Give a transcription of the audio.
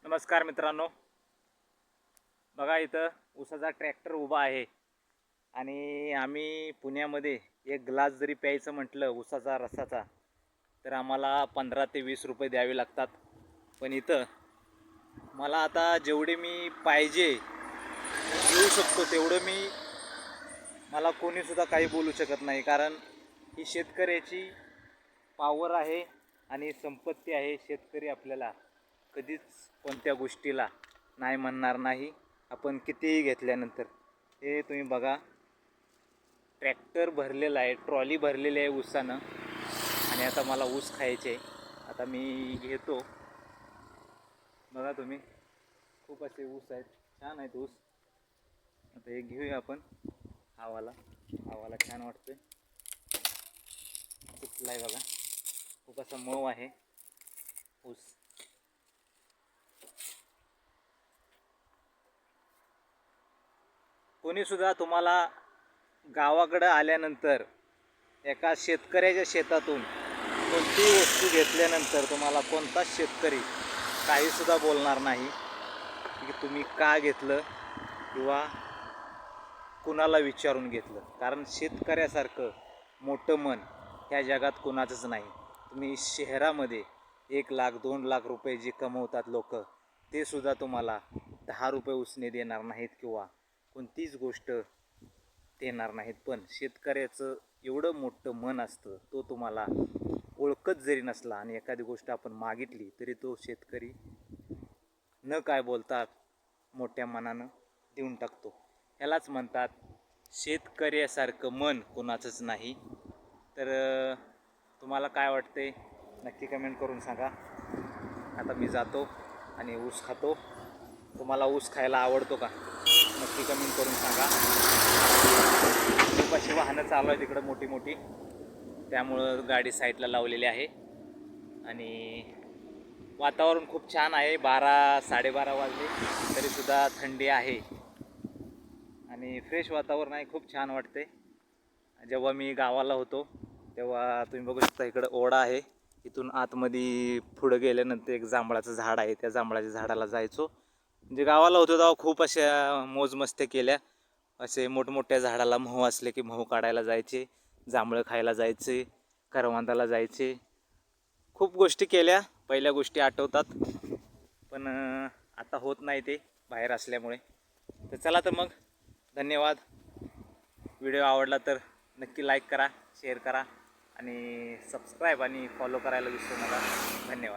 नमस्कार मित्रांनो, बघा इथं ऊसाचा ट्रॅक्टर उभा आहे आणि आम्ही पुण्यामध्ये एक ग्लास जरी प्यायचं म्हटलं ऊसाचा रसाचा तर आम्हाला 15 ते 20 रुपये द्यावे लागतात. पण इथं मला आता जेवढे मी पाहिजे घेऊ शकतो तेवढं मला कोणीसुद्धा काही बोलू शकत नाही, कारण ही शेतकऱ्याची पावर आहे आणि संपत्ती आहे. शेतकरी आपल्याला कधीच कोणत्या गोष्टीला नाही म्हणणार नाही, आपण कितीही घेतल्यानंतर. हे तुम्ही बघा, ट्रॅक्टर भरलेला आहे, ट्रॉली भरलेली आहे ऊसानं आणि आता मला ऊस खायचे. आता मी घेतो. बघा तुम्ही, खूप असे ऊस आहेत, छान आहेत ऊस. आता हे घेऊया आपण. हवाला छान वाटतोय. कुठला आहे बघा, खूप असा मऊ आहे ऊस. कोणीसुद्धा तुम्हाला गावाकडं आल्यानंतर एका शेतकऱ्याच्या शेतातून कोणतीही वस्तू घेतल्यानंतर तुम्हाला कोणताच शेतकरी काहीसुद्धा बोलणार नाही की तुम्ही का घेतलं किंवा कुणाला विचारून घेतलं. कारण शेतकऱ्यासारखं मोठं मन ह्या जगात कुणाचंच नाही. तुम्ही शहरामध्ये 1 लाख 2 लाख रुपये जे कमवतात लोक, ते सुद्धा तुम्हाला 10 रुपये उसने देणार नाहीत किंवा कोणतीच गोष्ट देणार नाहीत. पण शेतकऱ्याचं एवढं मोठं मन असतं, तो तुम्हाला ओळखत जरी नसला आणि एखादी गोष्ट आपण मागितली तरी तो शेतकरी न काय बोलता मोठ्या मनानं देऊन टाकतो. ह्यालाच म्हणतात शेतकऱ्यासारखं मन कोणाचंच नाही. तर तुम्हाला काय वाटते नक्की कमेंट करून सांगा. आता मी जातो आणि ऊस खातो. तुम्हाला ऊस खायला आवडतो का नक्की कमेंट करून सांगा. खूप अशी वाहनं चालू आहे तिकडं मोठी मोठी, त्यामुळं गाडी साईडला लावलेली आहे आणि वातावरण खूप छान आहे. 12-12:30 वाजले तरीसुद्धा थंडी आहे आणि फ्रेश वातावरण आहे, खूप छान वाटते. जेव्हा मी गावाला होतो तेव्हा तुम्ही बघू शकता इकडं ओढा आहे. इथून आतमध्ये पुढं गेल्यानंतर एक जांभळाचं झाड आहे, त्या जांभळाच्या झाडाला जायचो. म्हणजे गावाला होतो तेव्हा खूप अशा मोजमस्त्या केल्या. असे मोठमोठ्या झाडाला महू असले की महू काढायला जायचे, जांभळं खायला जायचे, करवंदाला जायचे. खूप गोष्टी केल्या, पहिल्या गोष्टी आठवतात. पण आता होत नाही ते बाहेर असल्यामुळे. तर चला तर मग, धन्यवाद. व्हिडिओ आवडला तर नक्की लाईक करा, शेअर करा आणि सबस्क्राईब आणि फॉलो करायला विसरू नका. धन्यवाद.